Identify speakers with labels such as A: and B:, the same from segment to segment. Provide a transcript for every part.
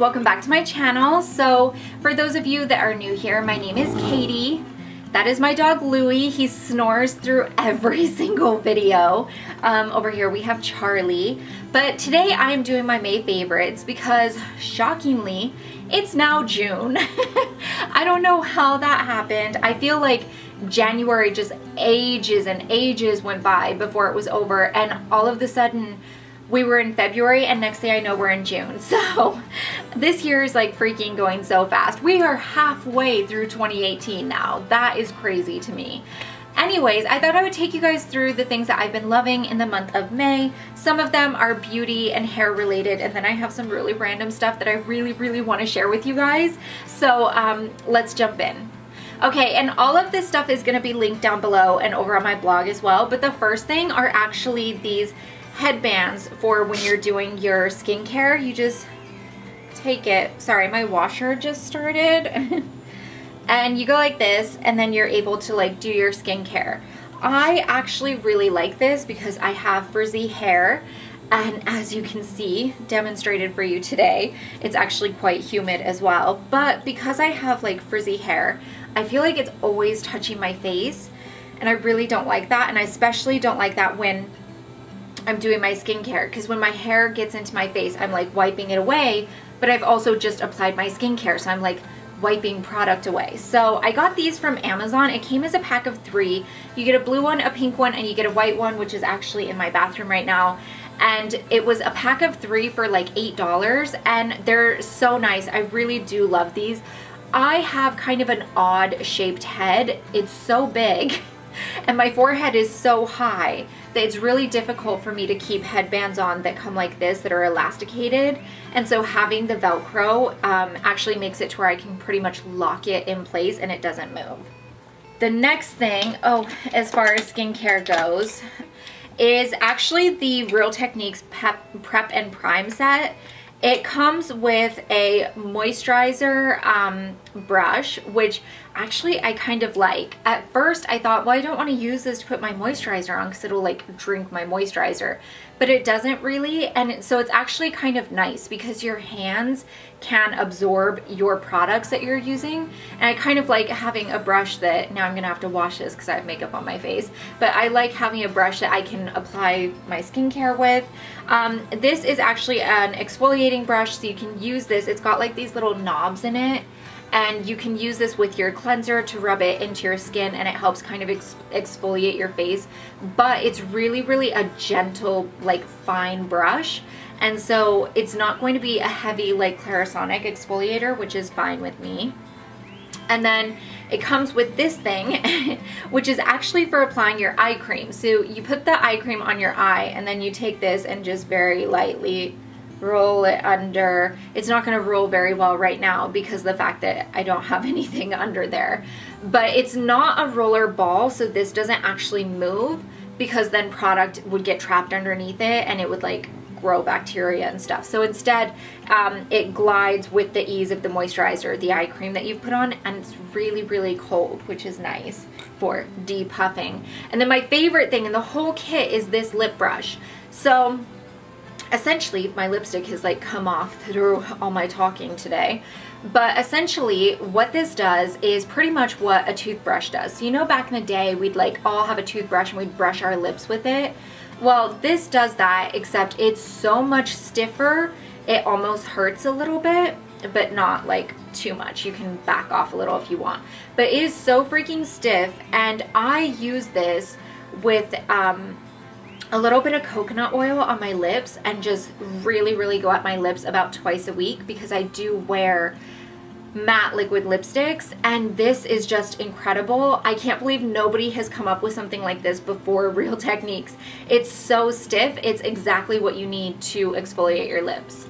A: welcome back to my channel. So for those of you that are new here, my name is Katie. That is my dog Louie. He snores through every single video. Over here we have Charlie. But today I am doing my May favorites because shockingly it's now June. I don't know how that happened. I feel like January just ages and ages went by before it was over, and all of a sudden we were in February and next thing I know we're in June. So this year is like freaking going so fast. We are halfway through 2018 now. That is crazy to me. Anyways, I thought I would take you guys through the things that I've been loving in the month of May. Some of them are beauty and hair related, and then I have some really random stuff that I really want to share with you guys. So let's jump in. Okay, and all of this stuff is going to be linked down below and over on my blog as well. But the first thing are actually these headbands for when you're doing your skincare. You just take it. Sorry, my washer just started. And you go like this, and then you're able to like do your skincare. I actually really like this because I have frizzy hair, and as you can see, demonstrated for you today, it's actually quite humid as well. But because I have like frizzy hair, I feel like it's always touching my face, and I really don't like that. And I especially don't like that when I'm doing my skincare, because when my hair gets into my face, I'm like wiping it away, but I've also just applied my skincare, so I'm like wiping product away. So I got these from Amazon. It came as a pack of 3. You get a blue one, a pink one, and you get a white one, which is actually in my bathroom right now. And it was a pack of 3 for like $8, and they're so nice. I really do love these. I have kind of an odd shaped head. It's so big and my forehead is so high that it's really difficult for me to keep headbands on that come like this, that are elasticated. And so having the Velcro actually makes it to where I can pretty much lock it in place and it doesn't move. The next thing, as far as skincare goes, is actually the Real Techniques Prep and Prime set. It comes with a moisturizer brush, which actually I kind of like. At first I thought, well, I don't want to use this to put my moisturizer on because it'll like drink my moisturizer, but it doesn't really. And so it's actually kind of nice because your hands can absorb your products that you're using. And I kind of like having a brush that, now I'm gonna have to wash this because I have makeup on my face, but I like having a brush that I can apply my skincare with. This is actually an exfoliating brush, so you can use this. It's got like these little knobs in it, and you can use this with your cleanser to rub it into your skin, and it helps kind of exfoliate your face. But it's really a gentle, like fine brush, and so it's not going to be a heavy like Clarisonic exfoliator, which is fine with me. And then it comes with this thing, which is actually for applying your eye cream. So you put the eye cream on your eye, and then you take this and just very lightly roll it under. It's not going to roll very well right now because of the fact that I don't have anything under there. But it's not a roller ball, so this doesn't actually move, because then product would get trapped underneath it and it would like grow bacteria and stuff. So instead, it glides with the ease of the moisturizer, the eye cream that you've put on, and it's really cold, which is nice for depuffing. And then my favorite thing in the whole kit is this lip brush. So essentially, my lipstick has like come off through all my talking today. But essentially what this does is pretty much what a toothbrush does. So you know, back in the day we'd like all have a toothbrush and we'd brush our lips with it. Well, this does that, except it's so much stiffer, it almost hurts a little bit, but not like too much. You can back off a little if you want. But it is so freaking stiff, and I use this with a little bit of coconut oil on my lips and just really go at my lips about twice a week, because I do wear matte liquid lipsticks, and this is just incredible. I can't believe nobody has come up with something like this before Real Techniques. It's so stiff, it's exactly what you need to exfoliate your lips.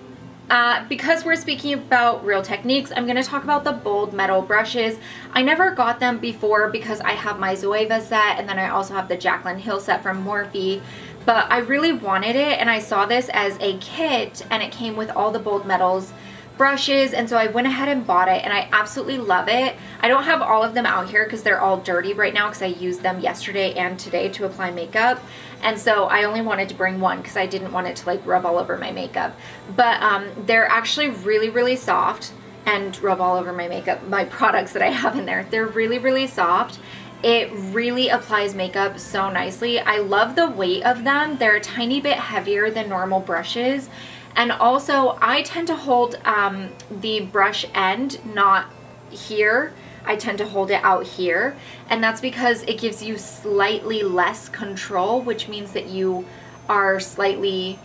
A: Because we're speaking about Real Techniques, I'm going to talk about the bold metal brushes. I never got them before because I have my Zoeva set, and then I also have the Jaclyn Hill set from Morphe. But I really wanted it, and I saw this as a kit, and it came with all the bold metals brushes, and so I went ahead and bought it, and I absolutely love it. I don't have all of them out here because they're all dirty right now because I used them yesterday and today to apply makeup. And so I only wanted to bring one because I didn't want it to like rub all over my makeup. But they're actually really, really soft and rub all over my makeup, my products that I have in there. They're really, really soft. It really applies makeup so nicely. I love the weight of them. They're a tiny bit heavier than normal brushes. And also I tend to hold the brush end not here. I tend to hold it out here, and that's because it gives you slightly less control, which means that you are slightly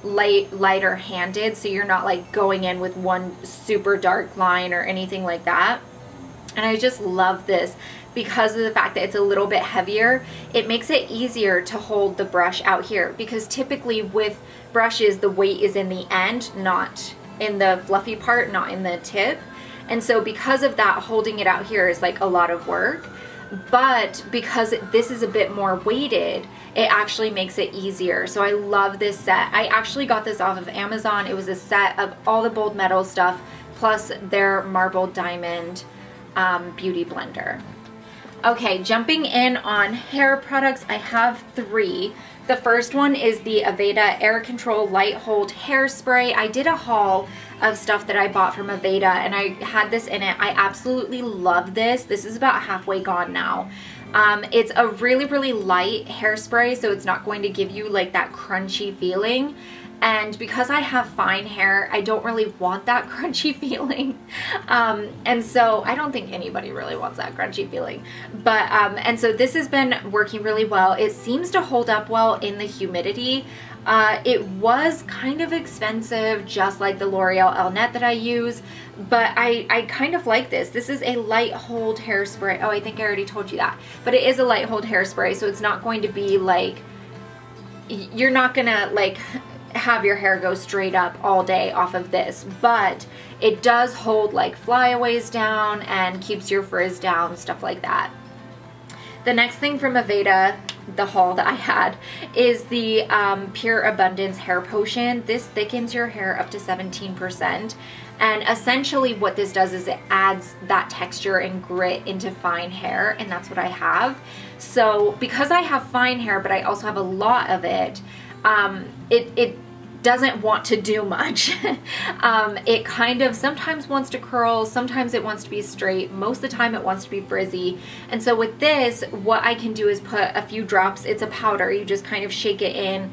A: lighter handed, so you're not like going in with one super dark line or anything like that. And I just love this because of the fact that it's a little bit heavier. It makes it easier to hold the brush out here, because typically with brushes the weight is in the end, not in the fluffy part, not in the tip. And so because of that, holding it out here is like a lot of work. But because this is a bit more weighted, it actually makes it easier. So I love this set. I actually got this off of Amazon. It was a set of all the bold metal stuff plus their marble diamond beauty blender. Okay, jumping in on hair products, I have 3. The first one is the Aveda Air Control Light Hold Hairspray. I did a haul of stuff that I bought from Aveda and I had this in it. I absolutely love this. This is about halfway gone now. It's a really, really light hairspray, so it's not going to give you like that crunchy feeling. And because I have fine hair, I don't really want that crunchy feeling. And so I don't think anybody really wants that crunchy feeling. But, and so this has been working really well. It seems to hold up well in the humidity. It was kind of expensive, just like the L'Oreal El Net that I use, but I kind of like this. This is a light hold hairspray. Oh, I think I already told you that. But it is a light hold hairspray, so it's not going to be like, you're not gonna like have your hair go straight up all day off of this, but it does hold like flyaways down and keeps your frizz down, stuff like that. The next thing from Aveda, the haul that I had, is the Pure Abundance Hair Potion. This thickens your hair up to 17%. And essentially what this does is it adds that texture and grit into fine hair, and that's what I have. So because I have fine hair, but I also have a lot of it, it doesn't want to do much. It kind of sometimes wants to curl, sometimes it wants to be straight, most of the time it wants to be frizzy. And so with this, what I can do is put a few drops, it's a powder, you just kind of shake it in,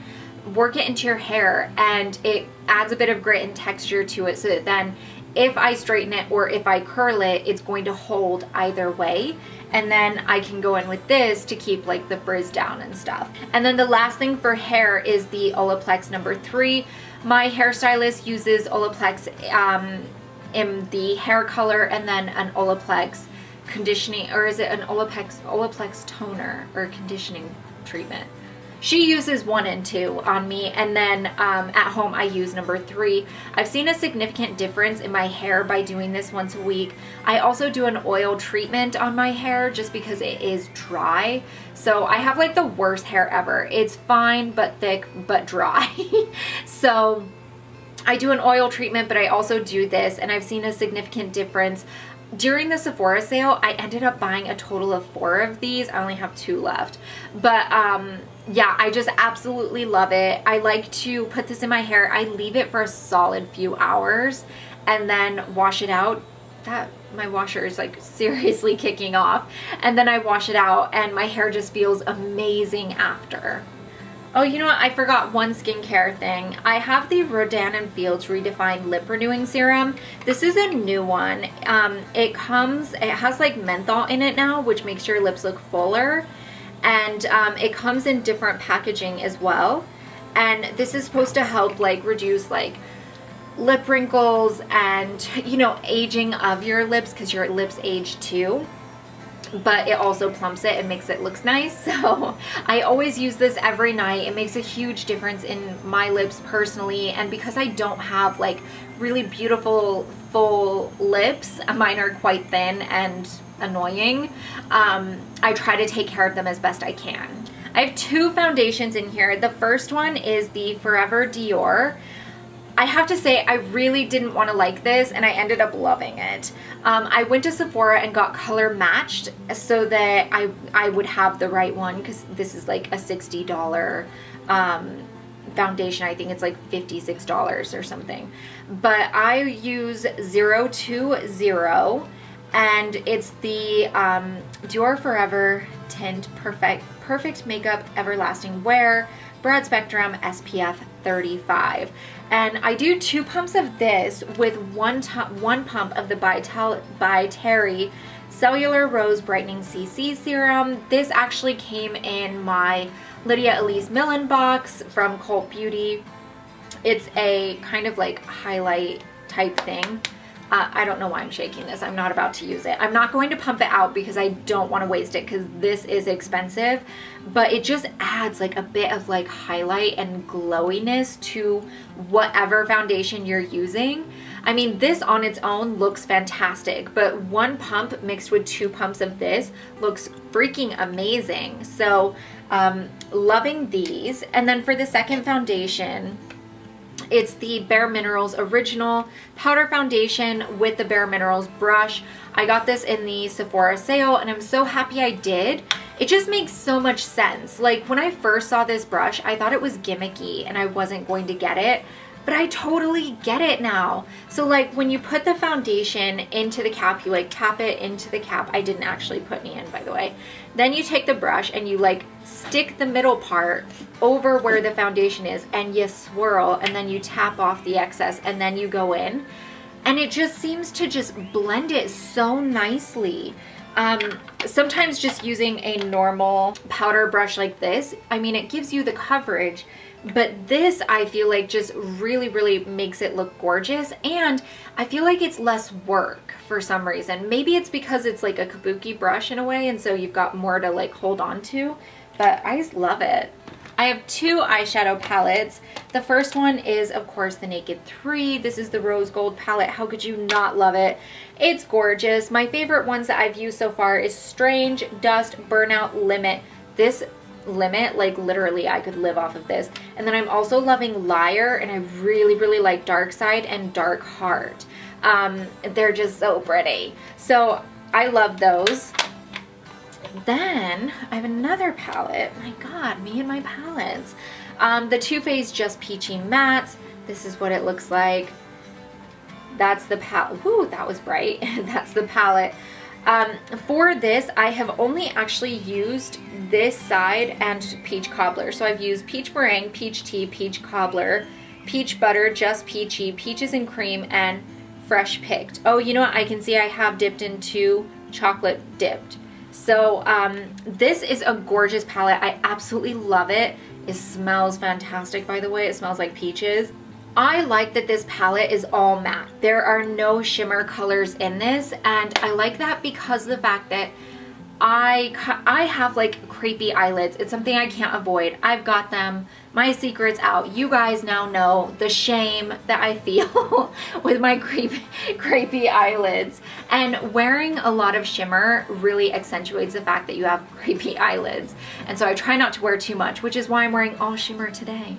A: work it into your hair, and it adds a bit of grit and texture to it, so that then if I straighten it or if I curl it, it's going to hold either way. And then I can go in with this to keep like the frizz down and stuff. And then the last thing for hair is the Olaplex number 3. My hairstylist uses Olaplex in the hair color, and then an Olaplex conditioning, or is it an Olaplex toner or conditioning treatment? She uses 1 and 2 on me, and then at home I use number 3. I've seen a significant difference in my hair by doing this once a week. I also do an oil treatment on my hair just because it is dry. So I have like the worst hair ever. It's fine but thick but dry. So I do an oil treatment, but I also do this, and I've seen a significant difference. During the Sephora sale, I ended up buying a total of 4 of these. I only have 2 left. But yeah, I just absolutely love it. I like to put this in my hair. I leave it for a solid few hours and then wash it out. My washer is like seriously kicking off. And then I wash it out and my hair just feels amazing after. Oh, you know what? I forgot one skincare thing. I have the Rodan & Fields Redefined Lip Renewing Serum. This is a new one. It has like menthol in it now, which makes your lips look fuller. And it comes in different packaging as well. And this is supposed to help like reduce like lip wrinkles and, you know, aging of your lips, because your lips age too. But it also plumps it and makes it look nice. So I always use this every night. It makes a huge difference in my lips personally, and because I don't have like really beautiful full lips, mine are quite thin and annoying, I try to take care of them as best I can. I have 2 foundations in here. The first one is the Forever Dior. I have to say, I really didn't want to like this, and I ended up loving it. I went to Sephora and got color matched so that I would have the right one, because this is like a $60 foundation. I think it's like $56 or something. But I use 020, and it's the Dior Forever Tint Perfect Makeup Everlasting Wear Broad Spectrum SPF 35. And I do 2 pumps of this with one pump of the by Terry Cellular Rose Brightening CC Serum. This actually came in my Lydia Elise Millen box from Cult Beauty. It's a kind of like highlight type thing. I don't know why I'm shaking this. I'm not about to use it. I'm not going to pump it out because I don't want to waste it, because this is expensive, but it just adds like a bit of like highlight and glowiness to whatever foundation you're using. I mean, this on its own looks fantastic, but 1 pump mixed with 2 pumps of this looks freaking amazing. So loving these. And then for the second foundation, it's the Bare Minerals Original Powder Foundation with the Bare Minerals brush. I got this in the Sephora sale, and I'm so happy I did. It just makes so much sense. Like, when I first saw this brush, I thought it was gimmicky and I wasn't going to get it, but I totally get it now. So like, when you put the foundation into the cap, you like tap it into the cap. I didn't actually put any in, by the way. Then you take the brush and you like stick the middle part over where the foundation is, and you swirl, and then you tap off the excess, and then you go in, and it just seems to just blend it so nicely. Sometimes just using a normal powder brush like this, I mean, it gives you the coverage, but this I feel like just really makes it look gorgeous, and I feel like it's less work for some reason. Maybe it's because it's like a kabuki brush in a way, and so you've got more to like hold on to, but I just love it. I have 2 eyeshadow palettes. The first one is, of course, the Naked 3. This is the Rose Gold palette. How could you not love it? It's gorgeous. My favorite ones that I've used so far is Strange, Dust, Burnout, Limit. This Limit, like literally I could live off of this. And then I'm also loving Liar, and I really like Dark Side and Dark Heart. They're just so pretty. So I love those. Then I have another palette. My God, me and my palettes. The Too Faced Just Peachy Mattes. This is what it looks like. That's the palette. Woo, that was bright. That's the palette. For this, I have only actually used this side and Peach Cobbler. So I've used Peach Meringue, Peach Tea, Peach Cobbler, Peach Butter, Just Peachy, Peaches and Cream, and Fresh Picked. Oh, you know what? I can see I have dipped into Chocolate Dipped. So this is a gorgeous palette. I absolutely love it. It smells fantastic, by the way. It smells like peaches. I like that this palette is all matte. There are no shimmer colors in this, and I like that because of the fact that I have like crepey eyelids. It's something I can't avoid. I've got them. My secret's out. You guys now know the shame that I feel with my crepey eyelids. And wearing a lot of shimmer really accentuates the fact that you have crepey eyelids. And so I try not to wear too much, which is why I'm wearing all shimmer today.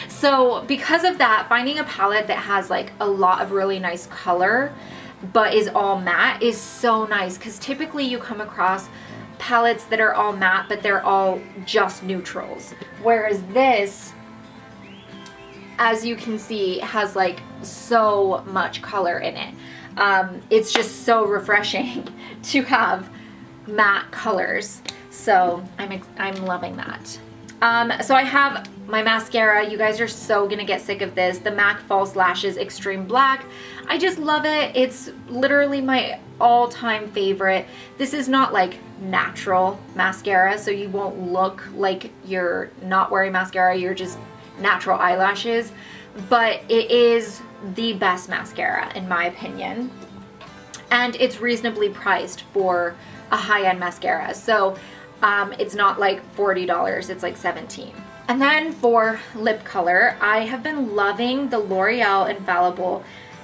A: So because of that, finding a palette that has like a lot of really nice color but is all matte is so nice, because typically you come across palettes that are all matte but they're all just neutrals, whereas this, as you can see, has like so much color in it. It's just so refreshing to have matte colors, so I'm loving that. So I have my mascara. You guys are so gonna get sick of this. The MAC False Lashes Extreme Black. I just love it. It's literally my all-time favorite. This is not like natural mascara, so you won't look like you're not wearing mascara, you're just natural eyelashes, but it is the best mascara in my opinion. And it's reasonably priced for a high-end mascara. So it's not like $40, it's like $17. And then for lip color, I have been loving the L'Oreal Infallible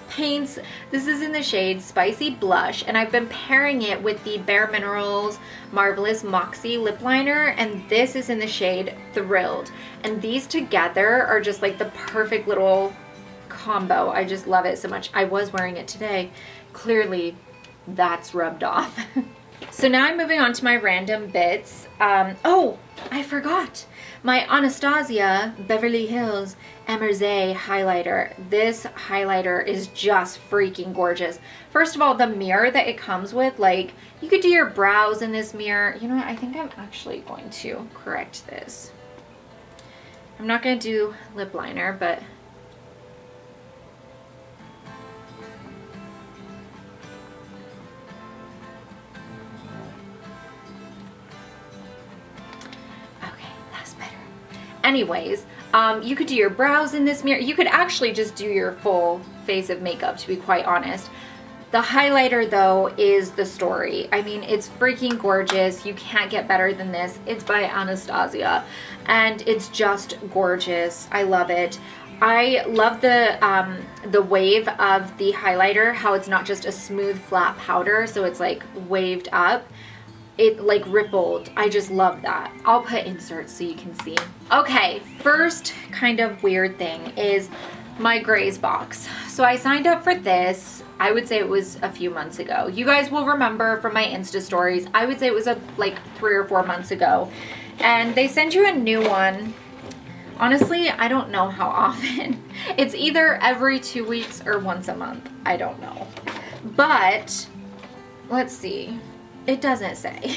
A: paints. This is in the shade Spicy Blush, and I've been pairing it with the Bare Minerals Marvelous Moxie lip liner, and this is in the shade Thrilled. And these together are just like the perfect little combo. I just love it so much. I was wearing it today. Clearly, that's rubbed off. So now I'm moving on to my random bits. Oh, I forgot. My Anastasia Beverly Hills Emerze highlighter. This highlighter is just freaking gorgeous. First of all, the mirror that it comes with, like, you could do your brows in this mirror. You know what? I think I'm actually going to correct this. I'm not going to do lip liner, but anyways, you could do your brows in this mirror. You could actually just do your full face of makeup, to be quite honest. The highlighter, though, is the story. I mean, it's freaking gorgeous. You can't get better than this. It's by Anastasia, and it's just gorgeous. I love it. I love the wave of the highlighter, how it's not just a smooth, flat powder, so it's like waved up. It like rippled. I just love that. I'll put inserts so you can see. Okay, first kind of weird thing is my grays box. So I signed up for this, I would say it was a few months ago. You guys will remember from my Insta stories, I would say it was like 3 or 4 months ago. And they send you a new one. Honestly, I don't know how often. It's either every 2 weeks or once a month. I don't know. But let's see. It doesn't say.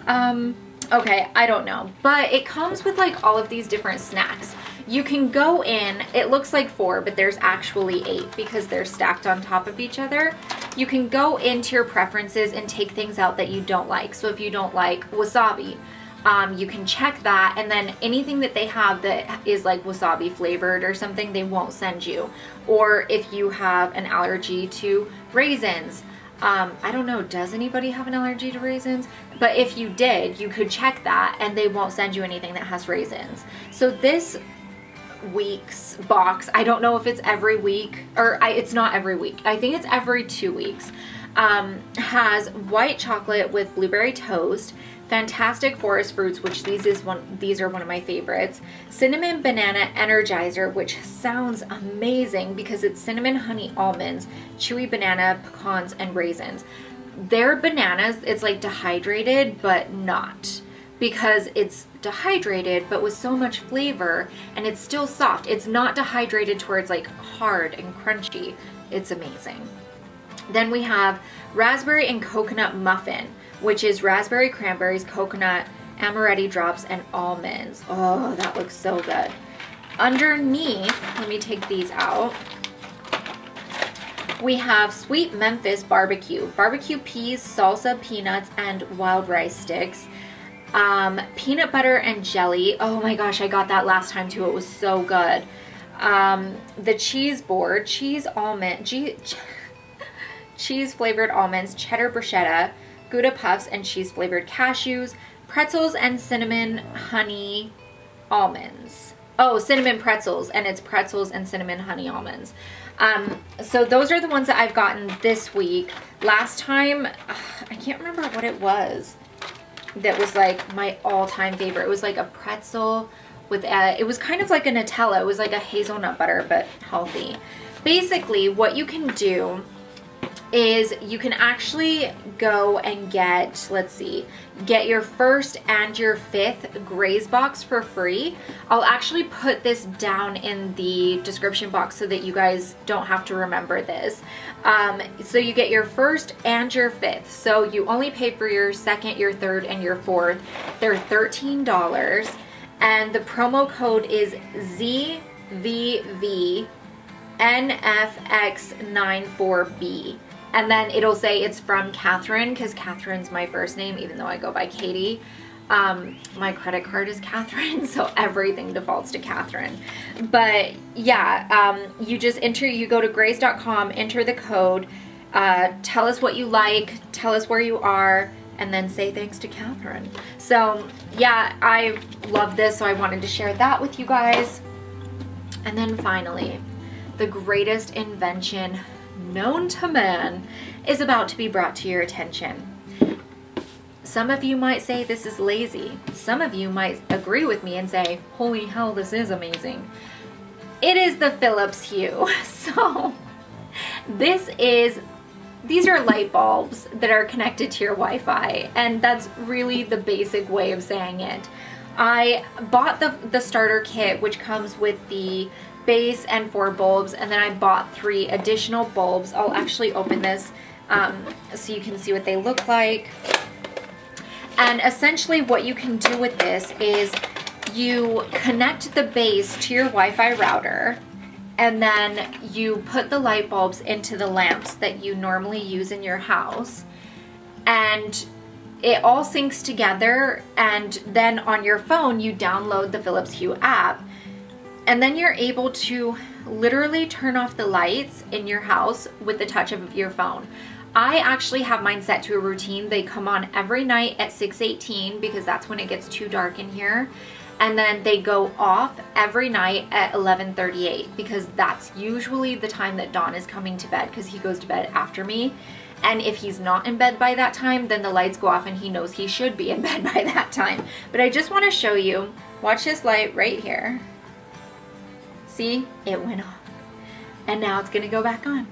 A: Okay, I don't know. But it comes with like all of these different snacks. You can go in, it looks like 4, but there's actually 8 because they're stacked on top of each other. You can go into your preferences and take things out that you don't like. So if you don't like wasabi, you can check that, and then anything that they have that is like wasabi flavored or something, they won't send you. Or if you have an allergy to raisins, I don't know, does anybody have an allergy to raisins? But if you did, you could check that and they won't send you anything that has raisins. So this week's box, I don't know if it's every week, or it's not every week. I think it's every 2 weeks. Has white chocolate with blueberry toast, fantastic forest fruits, which these are one of my favorites, cinnamon banana energizer, which sounds amazing because it's cinnamon honey almonds, chewy banana, pecans, and raisins. Their bananas, it's like dehydrated, but not, because it's dehydrated but with so much flavor, and it's still soft. It's not dehydrated to where it's like hard and crunchy. It's amazing. Then we have raspberry and coconut muffin, which is raspberry, cranberries, coconut, amaretti drops, and almonds. Oh, that looks so good. Underneath, let me take these out. We have sweet Memphis barbecue, barbecue peas, salsa, peanuts, and wild rice sticks. Peanut butter and jelly. Oh my gosh, I got that last time too. It was so good. The cheese board, cheese flavored almonds, cheddar bruschetta, Gouda puffs and cheese flavored cashews, pretzels and cinnamon honey almonds. Oh, cinnamon pretzels, and it's pretzels and cinnamon honey almonds. So those are the ones that I've gotten this week. Last time, I can't remember what it was that was like my all-time favorite. It was like a pretzel with it was kind of like a Nutella. It was like a hazelnut butter, but healthy. Basically, what you can do is you can actually go and get, let's see, get your first and your 5th Grays box for free. I'll actually put this down in the description box so that you guys don't have to remember this. So you get your first and your 5th. So you only pay for your 2nd, your 3rd, and your 4th. They're $13. And the promo code is ZVVNFX94B. And then it'll say it's from Catherine, because Catherine's my first name, even though I go by Katie. My credit card is Catherine, so everything defaults to Catherine. But yeah, you just you go to grays.com, enter the code, tell us what you like, tell us where you are, and then say thanks to Catherine. So yeah, I love this, so I wanted to share that with you guys. And then finally, the greatest invention known to man is about to be brought to your attention. Some of you might say this is lazy. Some of you might agree with me and say, holy hell, this is amazing. it is the Philips Hue. So these are light bulbs that are connected to your Wi-Fi, and that's really the basic way of saying it. I bought the starter kit, which comes with the base and 4 bulbs, and then I bought 3 additional bulbs. I'll actually open this so you can see what they look like. And essentially what you can do with this is you connect the base to your Wi-Fi router, and then you put the light bulbs into the lamps that you normally use in your house, and it all syncs together. And then on your phone you download the Philips Hue app, and then you're able to literally turn off the lights in your house with the touch of your phone. I actually have mine set to a routine. They come on every night at 6:18 because that's when it gets too dark in here. And then they go off every night at 11:38 because that's usually the time that Don is coming to bed, because he goes to bed after me. And if he's not in bed by that time, then the lights go off and he knows he should be in bed by that time. But I just want to show you, watch this light right here. See, it went off. And now it's gonna go back on.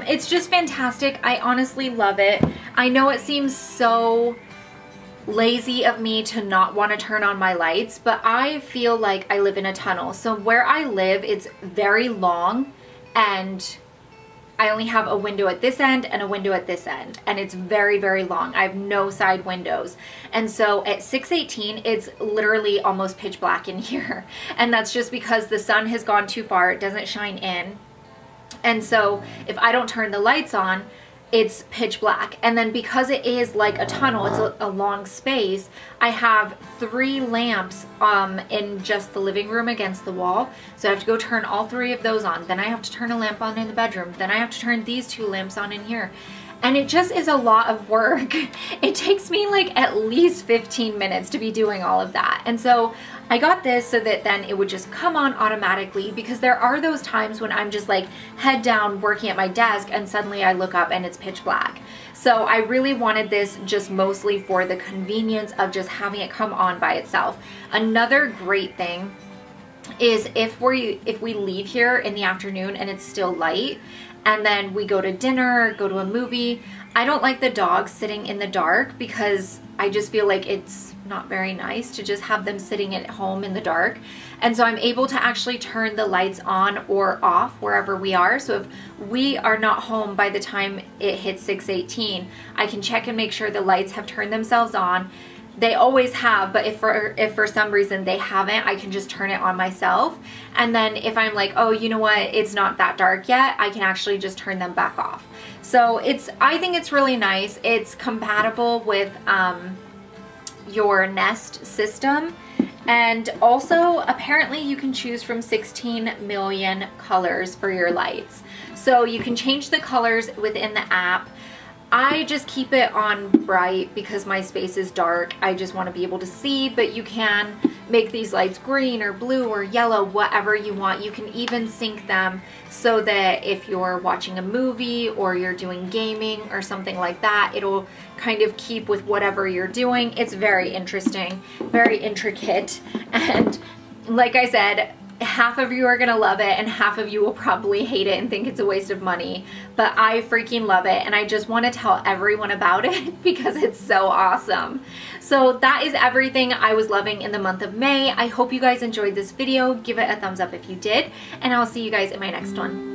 A: It's just fantastic. I honestly love it. I know it seems so lazy of me to not want to turn on my lights, but I feel like I live in a tunnel. So where I live, it's very long, and I only have a window at this end and a window at this end, and it's very, very long. I have no side windows. And so at 6:18, it's literally almost pitch black in here. And that's just because the sun has gone too far. It doesn't shine in. And so if I don't turn the lights on, it's pitch black. And then because it is like a tunnel, it's a long space, I have 3 lamps in just the living room against the wall. So I have to go turn all 3 of those on. Then I have to turn a lamp on in the bedroom. Then I have to turn these 2 lamps on in here. And it just is a lot of work. It takes me like at least 15 minutes to be doing all of that. And so I got this so that then it would just come on automatically, because there are those times when I'm just like head down working at my desk and suddenly I look up and it's pitch black. So I really wanted this just mostly for the convenience of just having it come on by itself. Another great thing is if we leave here in the afternoon and it's still light, and then we go to dinner, go to a movie, I don't like the dogs sitting in the dark, because I just feel like it's not very nice to just have them sitting at home in the dark. And so I'm able to actually turn the lights on or off wherever we are. So if we are not home by the time it hits 6:18, I can check and make sure the lights have turned themselves on. They always have, but if for some reason they haven't, I can just turn it on myself. And then if I'm like, oh, you know what, it's not that dark yet, I can actually just turn them back off. So I think it's really nice. It's compatible with your Nest system. And also, apparently you can choose from 16 million colors for your lights. So you can change the colors within the app. I just keep it on bright because my space is dark. I just want to be able to see, but you can make these lights green or blue or yellow, whatever you want. You can even sync them so that if you're watching a movie or you're doing gaming or something like that, it'll kind of keep with whatever you're doing. It's very interesting, very intricate. And like I said, half of you are gonna love it and half of you will probably hate it and think it's a waste of money, but I freaking love it, and I just want to tell everyone about it because it's so awesome. So that is everything I was loving in the month of May. I hope you guys enjoyed this video. Give it a thumbs up if you did, and I'll see you guys in my next one.